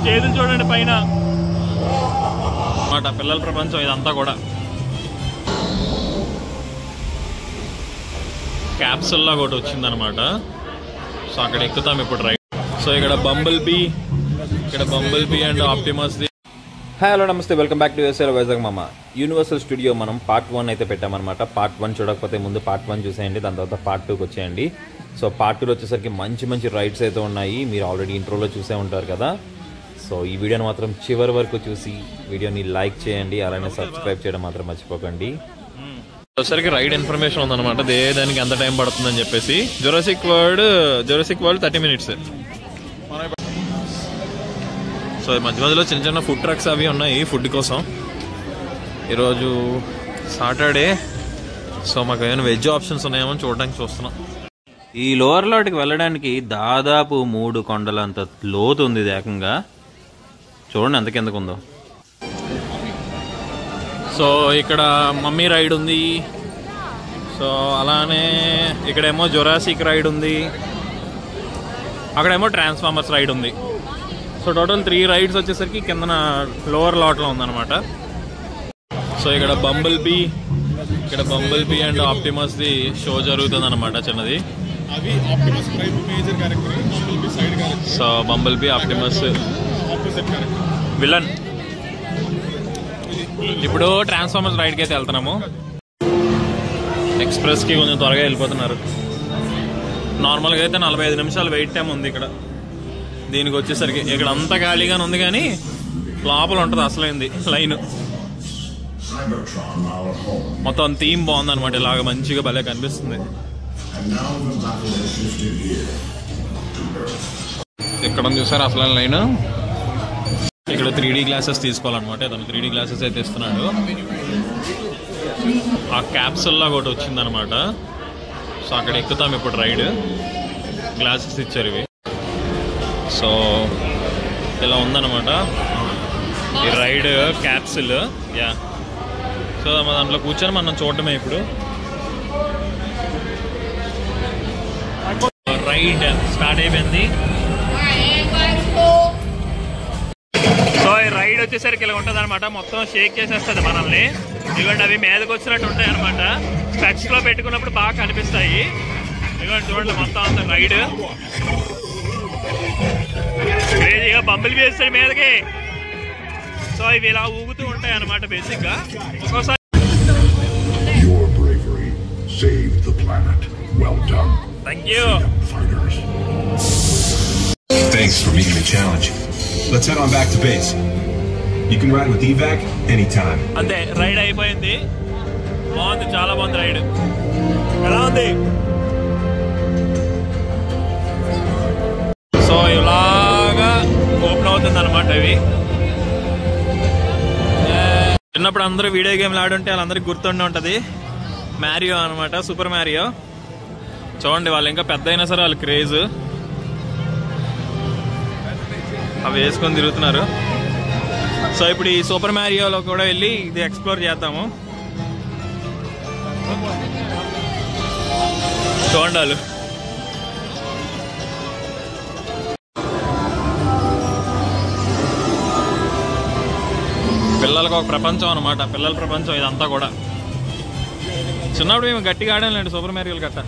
చేతులు చూడండి పైన మాట పిల్లల ప్రపంచం ఇదంతా కూడా. క్యాప్సూల్ లాగా ఒకటి వచ్చిందనమాట. సో అక్కడ ఎక్కుతాం ఇప్పుడు రైడ్. సో ఇక్కడ Bumblebee and Optimus. Hi hello నమస్తే, welcome back to USA Vizag మామ. యూనివర్సల్ స్టూడియో మనం పార్ట్ 1 అయితే పెట్టామన్నమాట. పార్ట్ 1 చూడకపోతే ముందు పార్ట్ 1 చూసేయండి, దాని తర్వాత పార్ట్ 2కి వచ్చేయండి. సో పార్ట్ 2లో వచ్చేసరికి మంచి రైడ్స్ అయితే ఉన్నాయి. మీరు ఆల్రెడీ ఇంట్రోలో చూసే ఉంటారు కదా. సో ఈ వీడియోని మాత్రం చివరి వరకు చూసి వీడియోని లైక్ చేయండి, అలానే సబ్స్క్రైబ్ చేయడం మాత్రం మర్చిపోకండి. వచ్చేసరికి రైడ్ ఇన్ఫర్మేషన్ ఉందన్నమాట, దానికి ఎంత టైం పడుతుందని చెప్పేసి. Jurassic world 30 minutes. సో మధ్యలో చిన్న ఫుడ్ ట్రక్స్ అవి ఉన్నాయి ఫుడ్ కోసం. ఈరోజు సాటర్డే, సో మాకు ఏమైనా వెజ్ ఆప్షన్స్ ఉన్నాయేమో చూడడానికి చూస్తున్నాం. ఈ లోవర్ లాట్కి వెళ్ళడానికి దాదాపు 3 కొండలంత లోతు ఉంది. ఇది ఏకంగా చూడండి ఎంత కిందకు ఉందో. సో ఇక్కడ మమ్మీ రైడ్ ఉంది. సో అలానే ఇక్కడేమో జురాసిక్ రైడ్ ఉంది, అక్కడేమో ట్రాన్స్ఫార్మర్స్ రైడ్ ఉంది. సో టోటల్ 3 రైడ్స్ వచ్చేసరికి కిందన లోవర్ లాట్లో ఉందన్నమాట. సో ఇక్కడ Bumblebee and Optimus the show జరుగుతుంది అనమాట, చిన్నది. So Bumblebee Optimus villain. ఇప్పుడు ట్రాన్స్ఫార్మర్స్ రైడ్కి అయితే వెళ్తున్నాము. ఎక్స్ప్రెస్కి కొంచెం త్వరగా వెళ్ళిపోతున్నారు. నార్మల్గా అయితే 45 నిమిషాలు వెయిట్ టైం ఉంది ఇక్కడ. దీనికి వచ్చేసరికి ఇక్కడ అంతా ఖాళీగానే ఉంది, కానీ లోపల ఉంటుంది అసలైంది లైన్. మొత్తం థీమ్ బాగుంది అనమాట, ఇలాగ మంచిగా భలే కనిపిస్తుంది. ఇక్కడ చూసారు అసలైన లైన్. ఇక్కడ 3D గ్లాసెస్ తీసుకోవాలన్నమాట. అతను 3D గ్లాసెస్ అయితే ఇస్తున్నాడు. ఆ క్యాప్సూల్ లాగా ఒకటి వచ్చిందనమాట. సో అక్కడ ఎక్కుతాం ఇప్పుడు రైడ్. గ్లాసెస్ ఇచ్చారు ఇవి. సో ఇలా ఉందన్నమాట ఈ రైడ్ క్యాప్సూల్. యా, సో దాంట్లో కూర్చొని మనం చూడటమే ఇప్పుడు. రైడ్ స్టార్ట్ అయిపోయింది. సో ఈ రైడ్ వచ్చేసరికి ఇలా ఉంటుంది అనమాట. మొత్తం షేక్ చేసేస్తుంది మనల్ని. ఇదిగోండి అవి మీదకి వచ్చినట్టు ఉంటాయి అనమాట. స్పెక్స్ లో పెట్టుకున్నప్పుడు బాగా కనిపిస్తాయి. ఇదిగోండి చూడండి మొత్తం అంత రైడ్ క్రేజీగా బంబుల్ బీ వేస్తాడు మీదకి. సో ఇవి ఇలా ఊగుతూ ఉంటాయి అనమాట బేసిక్ గా. ఒక్కోసారి thank you. Thanks for meeting the challenge. Let's head on back to base. You can ride with evac anytime. అంతే, రైడ్ అయిపోయింది. బాగుంది, చాలా బాగుంది రైడ్. ఎలా ఉంది? సో ఇలాగా ఓపెన్ అవుతుంది అనమాట ఇవి. చిన్నప్పుడు అందరూ వీడియో గేమ్లు ఆడుంటే వాళ్ళందరికీ గుర్తుండి ఉంటుంది. మ్యారియో అనమాట, సూపర్ మ్యారియో. చూడండి వాళ్ళు ఇంకా పెద్ద అయినా సరే వాళ్ళు క్రేజ్. అవి వేసుకొని తిరుగుతున్నారు. సో ఇప్పుడు ఈ సూపర్ మ్యారియోలో కూడా వెళ్ళి ఇది ఎక్స్ప్లోర్ చేద్దాము. చూడండి వాళ్ళు పిల్లలకు ఒక ప్రపంచం అనమాట, పిల్లల ప్రపంచం ఇదంతా కూడా. చిన్నప్పుడు మేము గట్టిగా ఆడాలండి సూపర్ మ్యారియోలు గట్ట.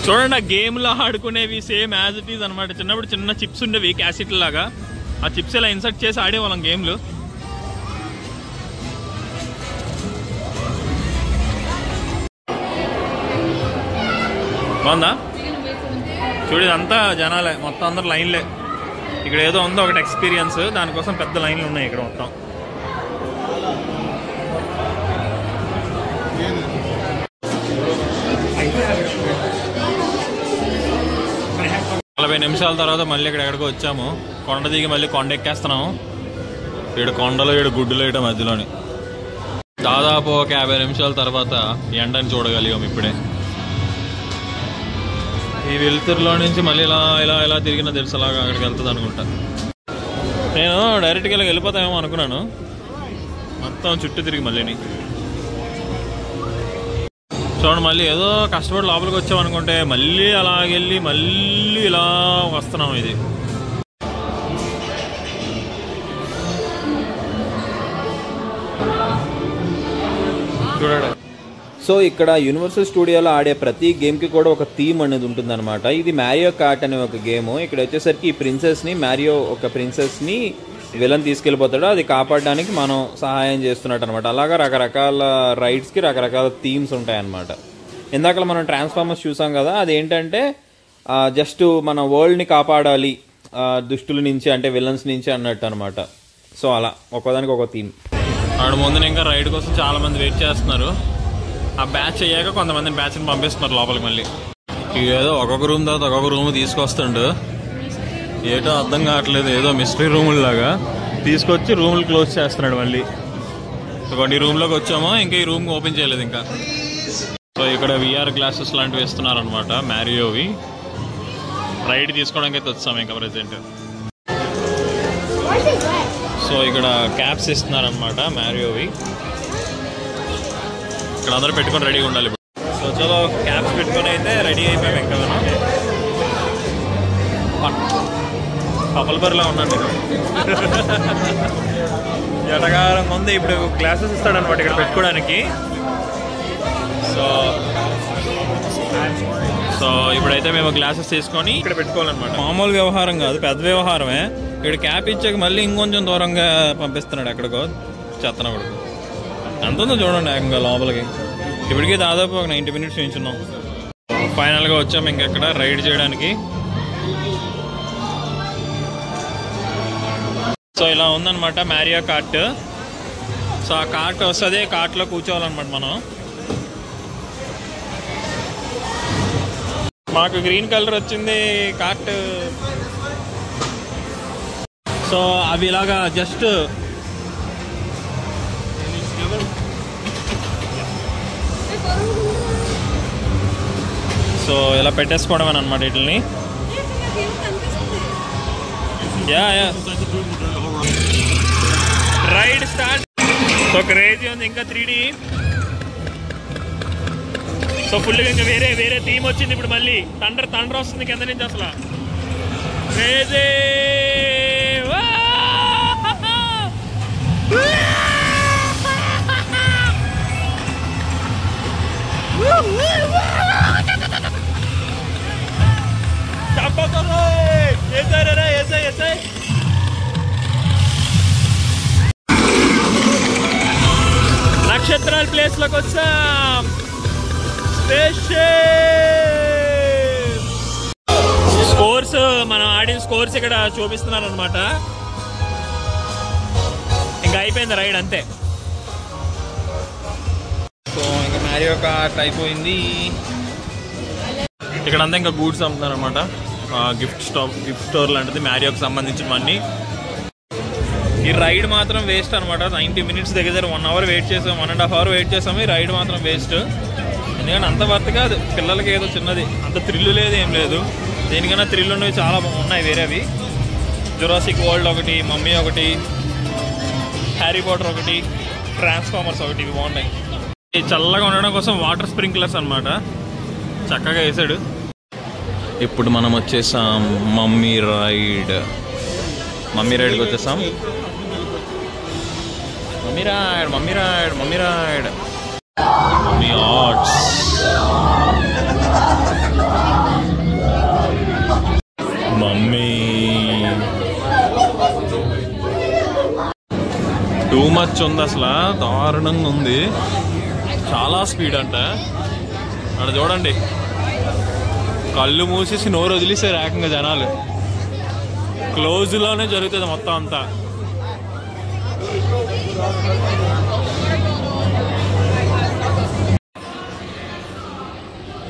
చూడండి ఆ గేమ్లో ఆడుకునేవి సేమ్ యాజ్ ఇట్ ఈజ్ అనమాట. చిన్నప్పుడు చిన్న చిప్స్ ఉండేవి క్యాసెట్ లాగా. ఆ చిప్స్ ఇలా ఇన్సర్ట్ చేసి ఆడేవాళ్ళం గేమ్లు. బాగుందా? చూడు ఇదంతా జనాలే, మొత్తం అందరు లైన్లే. ఇక్కడ ఏదో ఉందో ఒకటి ఎక్స్పీరియన్స్, దానికోసం పెద్ద లైన్లు ఉన్నాయి ఇక్కడ మొత్తం. నలభై నిమిషాల తర్వాత మళ్ళీ ఇక్కడ ఎక్కడికి వచ్చాము. కొండ దిగి మళ్ళీ కొండ ఎక్కేస్తున్నాము. ఇక్కడ కొండలో ఇక్కడ గుడ్డులో ఇట మధ్యలోని దాదాపు ఒక 50 నిమిషాల తర్వాత ఎండని చూడగలిగాము ఇప్పుడే. ఈ వెలుతురులో నుంచి మళ్ళీ ఇలా తిరిగిన తెలుసు అలాగా అక్కడికి వెళ్తుంది అనుకుంటా. నేను డైరెక్ట్గా ఇలా వెళ్ళిపోతామేమో అనుకున్నాను, మొత్తం చుట్టూ తిరిగి మళ్ళీని. చూడండి, మళ్ళీ ఏదో కష్టపడి లోపలికి వచ్చామనుకుంటే మళ్ళీ అలాగెళ్ళి మళ్ళీ ఇలా వస్తున్నాం. ఇది చూడండి. సో ఇక్కడ యూనివర్సల్ స్టూడియోలో ఆడే ప్రతి గేమ్కి కూడా ఒక థీమ్ అనేది ఉంటుందన్నమాట. ఇది మ్యారియో కార్ట్ అనే ఒక గేమ్. ఇక్కడ వచ్చేసరికి ఈ ప్రిన్సెస్ని, మ్యారియో ఒక ప్రిన్సెస్ని విలన్ తీసుకెళ్ళిపోతాడు. అది కాపాడడానికి మనం సహాయం చేస్తున్నట్టు అనమాట. అలాగా రకరకాల రైడ్స్కి రకరకాల థీమ్స్ ఉంటాయన్నమాట. ఇందాక మనం ట్రాన్స్ఫార్మర్స్ చూసాం కదా, అదేంటంటే జస్ట్ మన వరల్డ్ని కాపాడాలి దుష్టుల నుంచి, అంటే విలన్స్ నుంచి అన్నట్టు అనమాట. సో అలా ఒక్కోదానికి ఒక థీమ్. ఆడ ముందు ఇంకా రైడ్ కోసం చాలా మంది వెయిట్ చేస్తున్నారు. ఆ బ్యాచ్ అయ్యాక కొంతమందిని బ్యాచ్ని పంపిస్తున్నారు లోపలికి. మళ్ళీ ఏదో ఒక్కొక్క రూమ్ తర్వాత ఒక్కొక్క రూమ్ తీసుకొస్తుండు. ఏటో అర్థం కావట్లేదు, ఏదో మిస్టరీ రూముల్లాగా తీసుకొచ్చి రూములు క్లోజ్ చేస్తున్నాడు. మళ్ళీ ఈ రూమ్లోకి వచ్చామో ఇంకా ఈ రూమ్ ఓపెన్ చేయలేదు ఇంకా. సో ఇక్కడ విఆర్ గ్లాసెస్ లాంటివి ఇస్తున్నారనమాట మ్యారియోవి. రైడ్ తీసుకోవడానికి అయితే వచ్చాము ఇంకా ప్రెసెంట్. సో ఇక్కడ క్యాప్స్ ఇస్తున్నారనమాట మ్యారియోవి. ఇక్కడ అందరూ పెట్టుకొని రెడీగా ఉండాలి ఇప్పుడు. సో చలో క్యాప్స్ పెట్టుకొని అయితే రెడీ అయిపోయాము ఇంకా. కపల్బర్లా ఉన్నాను ఎటగారం ముందు. ఇప్పుడు గ్లాసెస్ ఇస్తాడనమాట ఇక్కడ పెట్టుకోవడానికి. సో ఇప్పుడైతే మేము గ్లాసెస్ తీసుకొని ఇక్కడ పెట్టుకోవాలన్నమాట. మామూలు వ్యవహారం కాదు, పెద్ద వ్యవహారమే. ఇక్కడ క్యాప్ ఇచ్చాక మళ్ళీ ఇంకొంచెం దూరంగా పంపిస్తున్నాడు ఎక్కడికో చెత్తనక్కడికి. ఎంత ఉందో చూడండి ఏకంగా లోపలికి. ఇప్పటికీ దాదాపు ఒక 90 minutes నించున్నాం. ఫైనల్గా వచ్చాము ఇంకెక్కడ రైడ్ చేయడానికి. సో ఇలా ఉందన్నమాట మ్యారియో కార్ట్. సో ఆ కార్ట్ వస్తుంది, కార్ట్లో కూర్చోవాలన్నమాట మనం. మాకు గ్రీన్ కలర్ వచ్చింది కార్ట్. సో అవి ఇలాగా జస్ట్ సో ఇలా పెట్టేసుకోవడం అనమాట వీటిని. Ride start. సో క్రేజీ ఉంది ఇంకా 3D. సో ఫుల్గా ఇంకా వేరే థీమ్ వచ్చింది ఇప్పుడు. మళ్ళీ తండ్ర వస్తుంది కింద నుంచి అసలు. క్రేజీ. నక్షత్రాల ప్లేస్ లోకి వచ్చాం. స్కోర్స్, మనం ఆడిన స్కోర్స్ ఇక్కడ చూపిస్తున్నారు అనమాట. ఇంకా అయిపోయింది రైడ్ అంతే. సో ఇంకా మ్యారియో కార్ట్ అయిపోయింది. ఇక్కడ అంతా ఇంకా గూడ్స్ అమ్ముతున్నారు అనమాట. గిఫ్ట్ స్టోర్ లాంటిది మ్యారియోకి సంబంధించినవన్నీ. ఈ రైడ్ మాత్రం వేస్ట్ అనమాట. 90 minutes దగ్గర 1 hour వెయిట్ చేసాం, 1.5 hour వెయిట్ చేసాము. ఈ రైడ్ మాత్రం వేస్ట్. ఎందుకంటే అంత వర్త్ కాదు. పిల్లలకి ఏదో చిన్నది, అంత థ్రిల్ లేదు, ఏం లేదు. దేనికన్నా థ్రిల్ ఉన్నవి చాలా ఉన్నాయి వేరేవి. జురాసిక్ వరల్డ్ ఒకటి, మమ్మీ ఒకటి, హ్యారీ పాటర్ ఒకటి, ట్రాన్స్ఫార్మర్స్ ఒకటి, ఇవి బాగున్నాయి. ఈ చల్లగా ఉండడం కోసం వాటర్ స్ప్రింక్లర్స్ అనమాట, చక్కగా వేసాడు. ఇప్పుడు మనం వచ్చేసాం మమ్మీ రైడ్కి వచ్చేసాం. Mummy arts. Mummy too much ఉంది అసలు, దారుణంగా ఉంది. చాలా స్పీడ్ అంట. అక్కడ చూడండి, కళ్ళు మూసేసి నోరు వదిలేసారు ఏకంగా జనాలు. క్లోజ్లోనే జరుగుతుంది మొత్తం అంతా.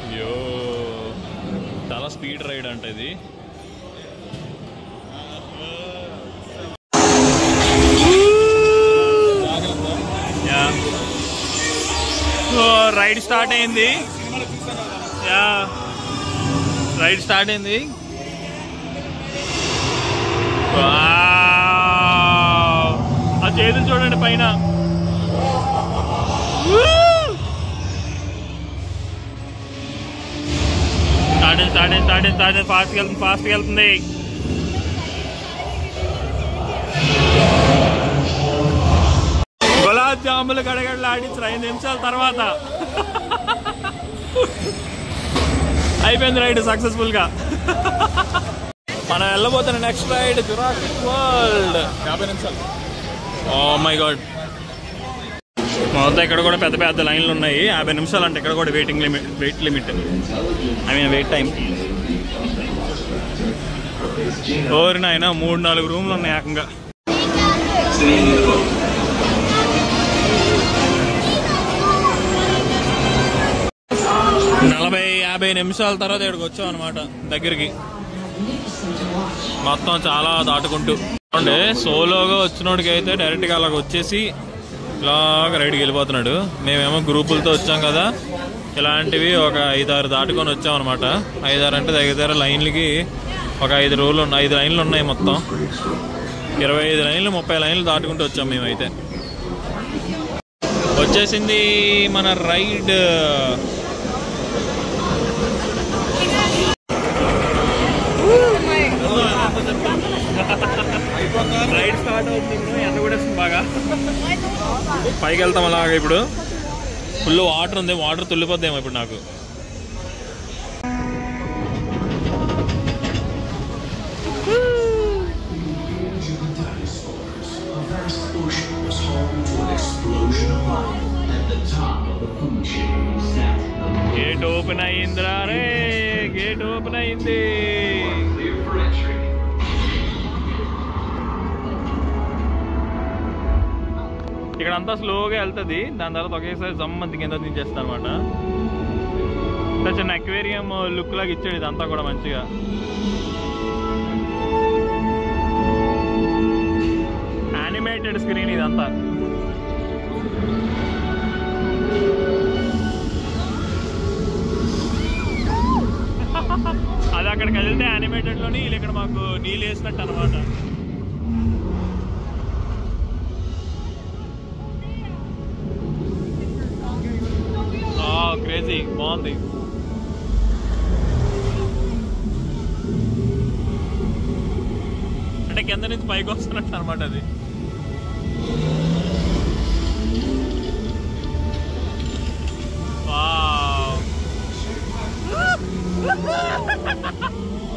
అయ్యో, చాలా స్పీడ్ రైడ్ అంట ఇది. రైడ్ స్టార్ట్ అయింది. రైడ్ స్టార్ట్ అయింది. ఆ చేతులు చూడండి పైన. స్టార్ట్ ఫాస్ట్గా వెళ్తుంది. గులాబ్ జాములు గడగడలాడించిన 5 నిమిషాల తర్వాత అయిపోయింది రైడ్ సక్సెస్ఫుల్గా. మనం వెళ్ళబోతున్న నెక్స్ట్ రైడ్ జురాసిక్ వరల్డ్. 50 నిమిషాలు. Oh my God. మొత్తం ఇక్కడ కూడా పెద్ద పెద్ద లైన్లు ఉన్నాయి. 50 నిమిషాలు అంటే ఇక్కడ కూడా వెయిట్ లిమిట్ వెయిట్ టైం. ఓరి నాయన 3-4 రూమ్లు ఉన్నాయి ఏకంగా. 40-50 నిమిషాల తర్వాత ఇక్కడికి వచ్చాం అనమాట దగ్గరికి. మొత్తం చాలా దాటుకుంటూ అంటే సోలోగా వచ్చినోడికి అయితే డైరెక్ట్గా అలాగ వచ్చేసి ఇలాగ రైడ్కి వెళ్ళిపోతున్నాడు. మేమేమో గ్రూపులతో వచ్చాం కదా, ఇలాంటివి ఒక 5-6 దాటుకొని వచ్చాం అనమాట. 5-6 అంటే దగ్గర లైన్లకి ఒక 5 లైన్లు ఉన్నాయి. మొత్తం 25 లైన్లు 30 లైన్లు దాటుకుంటూ వచ్చాం మేమైతే. వచ్చేసింది మన రైడ్. రైడ్ స్టార్ట్ అవుతుంది. ఎండ కూడా వస్తుంది బాగా. పైకి వెళ్తాం అలాగా. ఇప్పుడు ఫుల్ వాటర్ ఉంది. వాటర్ తుల్లిపోద్దేమో ఇప్పుడు నాకు. గేట్ ఓపెన్ అయ్యిందిరా రే, గేట్ ఓపెన్ అయ్యింది. ఇక్కడ అంతా స్లోగా వెళ్తుంది. దాని తర్వాత ఒకేసారి జమ్మంది కింద దించేస్తా అనమాట. చిన్న అక్వేరియం లుక్ లాగా ఇచ్చాడు ఇదంతా కూడా మంచిగా. యానిమేటెడ్ స్క్రీన్ ఇదంతా. అది అక్కడికి వెళ్తే యానిమేటెడ్లోని వీళ్ళు ఇక్కడ మాకు నీళ్ళు వేసినట్టు అనమాట. క్రేజీ బాగుంది. అంటే కింద నుంచి పైకి వస్తున్నట్టు అనమాట అది.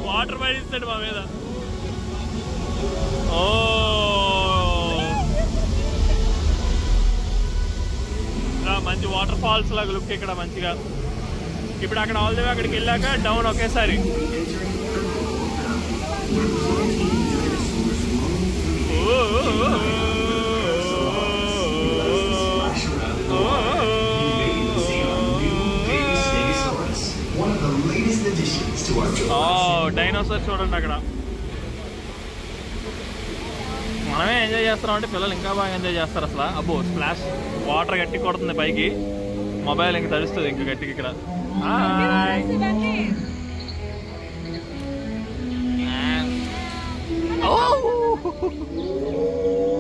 వాటర్ పడిస్తాడు మా మీద. ఓ మంచి వాటర్ ఫాల్స్ లాగా లుక్ ఇక్కడ మంచిగా. ఇప్పుడు అక్కడ ఆల్ ది వే అక్కడికి వెళ్ళాక డౌన్ ఒకేసారి. డైనోసార్ చూడండి అక్కడ. మనమే ఎంజాయ్ చేస్తున్నాం అంటే పిల్లలు ఇంకా బాగా ఎంజాయ్ చేస్తారు అసలు. అబ్బో స్ప్లాష్ వాటర్ గట్టి కొడుతుంది పైకి. మొబైల్ ఇంక తడుస్తుంది ఇంకా గట్టికి ఇక్కడ.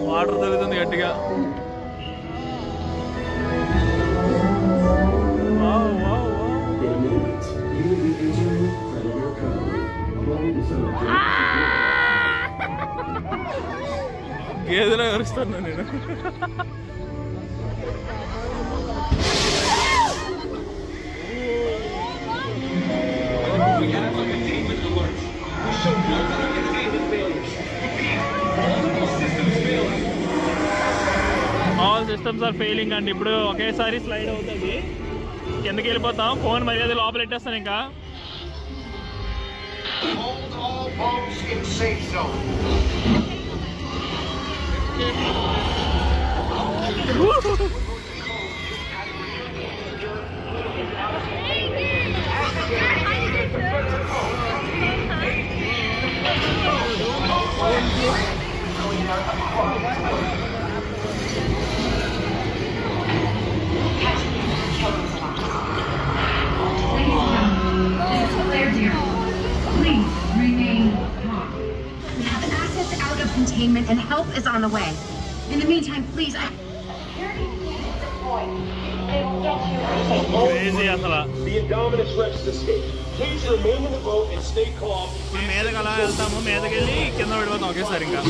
వాటర్ తగులుతుంది గట్టిగా. గేదెలో అరుస్తాను నేను. ఆల్ సిస్టమ్స్ ఆర్ ఫెయిలింగ్ అండి. ఇప్పుడు ఒకేసారి స్లైడ్ అవుతుంది, కిందకి వెళ్ళిపోతాం. ఫోన్ మర్యాద లోపల పెట్టేస్తాను ఇంకా. Containment and help is on the way. In the meantime, please, Security needs to deploy. They will get you crazy అసలు. ఇప్పుడు మీదకి అలా వెళ్తాము, మీదకి వెళ్ళి కింద పడిపోతాం ఒకేసారి. ఇంకా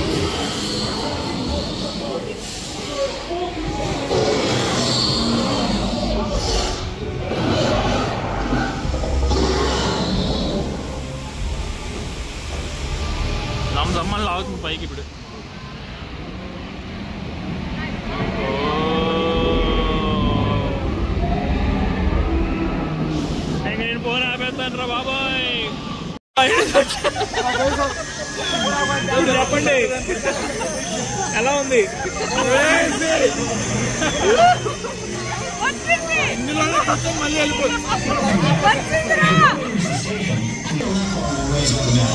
జమ్మని లాగుతుంది పైకి ఇప్పుడు. నేను ఫోన్ ఆపేస్తాను రా బాబాయ్. చెప్పండి ఎలా ఉంది?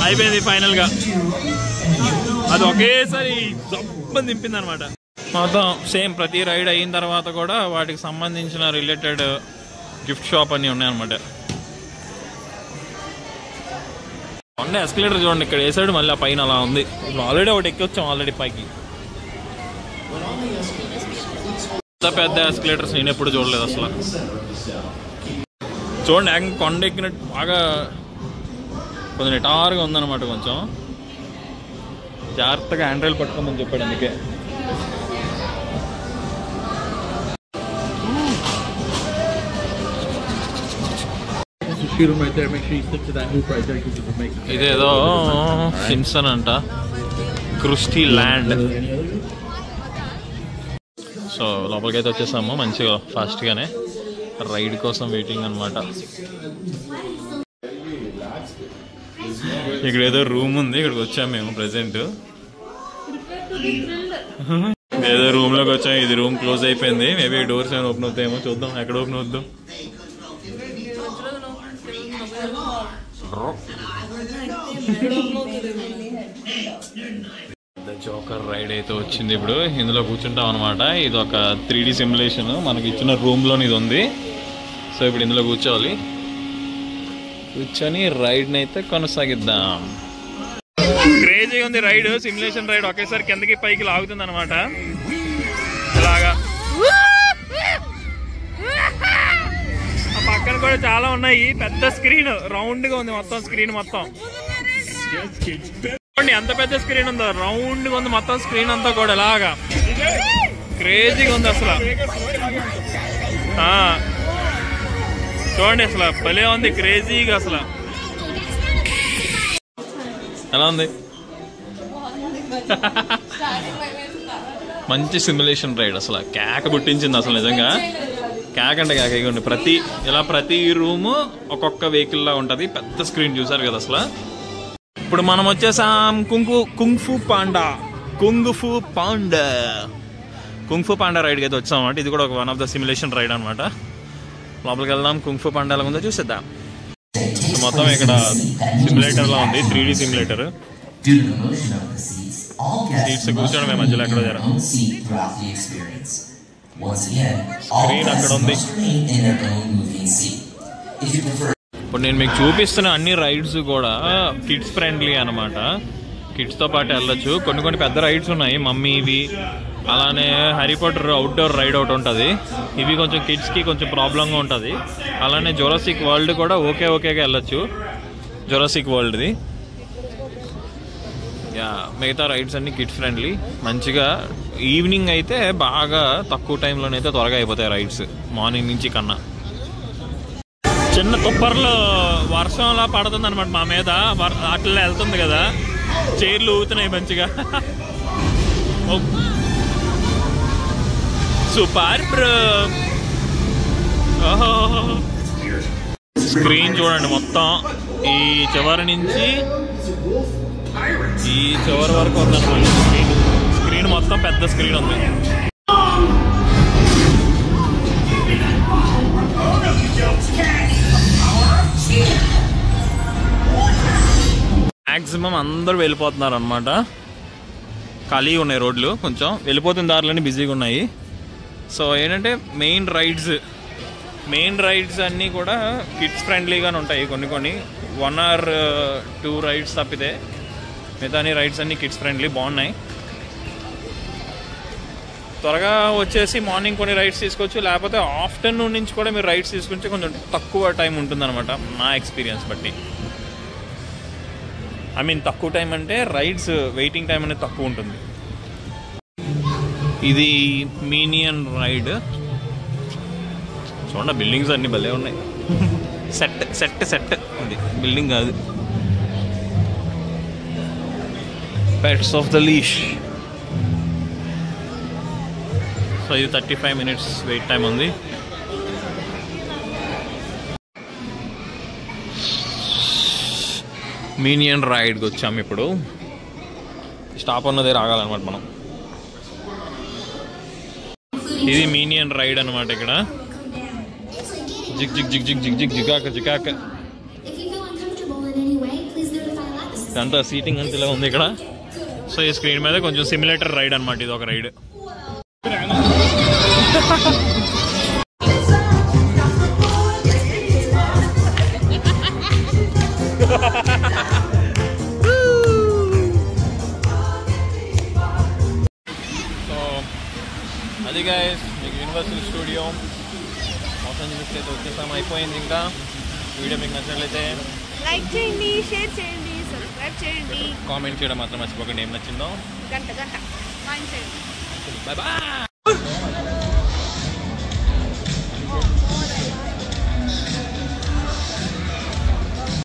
అయిపోయింది ఫైనల్ గా. అది ఒకేసారి జబ్బని దింపింది అనమాట. మొత్తం సేమ్ ప్రతి రైడ్ అయిన తర్వాత కూడా వాటికి సంబంధించిన రిలేటెడ్ గిఫ్ట్ షాప్ అన్నీ ఉన్నాయన్నమాట. మొన్న ఎస్కలేటర్ చూడండి ఇక్కడ వేసాడు, మళ్ళీ ఆ పైన అలా ఉంది. ఇప్పుడు ఆల్రెడీ ఒకటి ఎక్కొచ్చాం ఆల్రెడీ పైకి. పెద్ద పెద్ద ఎస్కలేటర్స్ నేను ఎప్పుడు చూడలేదు అసలు. చూడండి కొండ ఎక్కినట్టు బాగా కొంచెం నిటారుగా ఉందన్నమాట. కొంచెం జాగ్రత్తగా హ్యాండ్ రైల్ పట్టుకోమని చెప్పాడు అందుకే. ఇదేదో సిమ్సన్ అంట, క్రిస్టీ ల్యాండ్. సో లోపలికైతే వచ్చేసాము మంచిగా ఫాస్ట్గానే. రైడ్ కోసం వెయిటింగ్ అనమాట. ఇక్కడ ఏదో రూమ్ ఉంది, ఇక్కడికి వచ్చాము మేము ప్రెసెంట్. ఏదో రూమ్ లోకి వచ్చాము. ఇది రూమ్ క్లోజ్ అయిపోయింది. మేబీ డోర్స్ ఏమైనా ఓపెన్ అవుతాయేమో చూద్దాం. ఎక్కడ ఓపెన్ అవుద్దాం? జోకర్ రైడ్ అయితే వచ్చింది. ఇప్పుడు ఇందులో కూర్చుంటాం అనమాట. ఇది ఒక 3D సిమ్యులేషన్. మనకి ఇచ్చిన రూమ్ లోని ఇది ఉంది. సో ఇప్పుడు ఇందులో కూర్చోవాలి. కూర్చొని రైడ్ అయితే కొనసాగిద్దాం. క్రేజీ ఉంది రైడ్, సిమ్యులేషన్ రైడ్. ఒకేసారి కిందకి పైకి లాగుతుంది అనమాట. ఇలాగా ఆ పక్కన కూడా చాలా ఉన్నాయి. పెద్ద స్క్రీన్, రౌండ్ గా ఉంది మొత్తం స్క్రీన్ మొత్తం. ఎంత పెద్ద స్క్రీన్ ఉందో, రౌండ్ గా ఉంది మొత్తం స్క్రీన్ అంతా కూడా. ఇలాగా క్రేజీగా ఉంది అసలు. చూడండి అసలు భలే ఉంది, క్రేజీగా అసలు. ఎలా ఉంది? మంచి సిమ్యులేషన్ రైడ్ అసలు. కేక పుట్టించింది అసలు నిజంగా. కేక అంటే కేక. ఇవ్వండి ప్రతి రూము ఒక్కొక్క వెహికల్ లా ఉంటది. పెద్ద స్క్రీన్ చూసారు కదా అసలు. ఇప్పుడు మనం వచ్చేసాం కుంగ్ఫు పాండా రైడ్కి అయితే వచ్చాం అన్నమాట. ఇది కూడా ఒక one of the simulation ride అనమాట. లోపలికి వెళ్దాం, కుంగ్ఫు పాండాల ముందు చూసేద్దాం. మొత్తం ఇక్కడ సిమ్యులేటర్ లా ఉంది, 3D సిమ్యులేటర్. సీట్స్ కూర్చోడమే మధ్యలో ఎక్కడో జర. స్క్రీన్ అక్కడ ఉంది. ఇప్పుడు నేను మీకు చూపిస్తున్న అన్ని రైడ్స్ కూడా కిడ్స్ ఫ్రెండ్లీ అనమాట. కిడ్స్తో పాటు వెళ్ళొచ్చు. కొన్ని పెద్ద రైడ్స్ ఉన్నాయి, మమ్మీవి. అలానే హ్యారీ పాటర్ అవుట్డోర్ రైడ్ ఒకటి ఉంటుంది. ఇవి కొంచెం కిడ్స్కి కొంచెం ప్రాబ్లంగా ఉంటుంది. అలానే జురాసిక్ వరల్డ్ కూడా ఓకేగా వెళ్ళొచ్చు. జురాసిక్ వరల్డ్ది. మిగతా రైడ్స్ అన్ని కిడ్స్ ఫ్రెండ్లీ. మంచిగా ఈవినింగ్ అయితే బాగా తక్కువ టైంలోనైతే త్వరగా అయిపోతాయి రైడ్స్, మార్నింగ్ నుంచి కన్నా. చిన్న తుప్పర్లో వర్షంలా పడుతుంది అనమాట మా మీద. అట్లా వెళ్తుంది కదా, చైర్లు ఊగుతున్నాయి మంచిగా. Super bro. ఓహో, స్క్రీన్ చూడండి మొత్తం ఈ చివరి నుంచి ఈ చివరి వరకు ఉందన్నమాట. స్క్రీన్ మొత్తం పెద్ద స్క్రీన్ ఉంది. మ్యాక్సిమం అందరూ వెళ్ళిపోతున్నారు అనమాట. ఖాళీగా ఉన్నాయి రోడ్లు, కొంచెం వెళ్ళిపోతున్న దారిలోనే బిజీగా ఉన్నాయి. సో ఏంటంటే మెయిన్ రైడ్స్ అన్నీ కూడా కిడ్స్ ఫ్రెండ్లీగానే ఉంటాయి. కొన్ని 1 or 2 రైడ్స్ తప్పితే మిగతా రైడ్స్ అన్నీ కిడ్స్ ఫ్రెండ్లీ, బాగున్నాయి. త్వరగా వచ్చేసి మార్నింగ్ కొన్ని రైడ్స్ తీసుకోవచ్చు, లేకపోతే ఆఫ్టర్నూన్ నుంచి కూడా మీరు రైడ్స్ తీసుకుంటే కొంచెం తక్కువ టైం ఉంటుందన్నమాట నా ఎక్స్పీరియన్స్ బట్టి. ఐ మీన్ తక్కువ టైం అంటే రైడ్స్ వెయిటింగ్ టైం అనేది తక్కువ ఉంటుంది. ఇది మీనియన్ రైడ్. చూడండి బిల్డింగ్స్ అన్నీ భలే ఉన్నాయి. సెట్ సెట్ సెట్ ఉంది, బిల్డింగ్ కాదు. Pets of the లీష్. సో ఇది 35 minutes వెయిట్ టైం ఉంది. మీనియన్ రైడ్కి వచ్చాము ఇప్పుడు. స్టాప్ అన్నదే రాగాలన్నమాట మనం. ఇది మీనియన్ రైడ్ అనమాట. ఇక్కడ జిగ్ జిగ్ జిగ్ జిగ్ జిగ్ జిగ్ జిగాక జిగాక అంతా సీటింగ్ అంత ఇలా ఉంది ఇక్కడ. సో ఈ స్క్రీన్ మీద కొంచెం సిమ్యులేటర్ రైడ్ అనమాట. ఇది ఒక రైడ్. సో అది గైస్ మీకు యూనివర్సల్ స్టూడియో లాస్ ఏంజెల్స్ అయితే వచ్చేసాం, అయిపోయింది. ఇంకా వీడియో మీకు నచ్చినట్లయితే లైక్ చేయండి, షేర్ చేయండి, సబ్స్క్రైబ్ చేయండి, కామెంట్ చేయడం మాత్రం మర్చిపోకండి ఏం నచ్చిందో. గంట కామెంట్ చేయండి. Bye bye.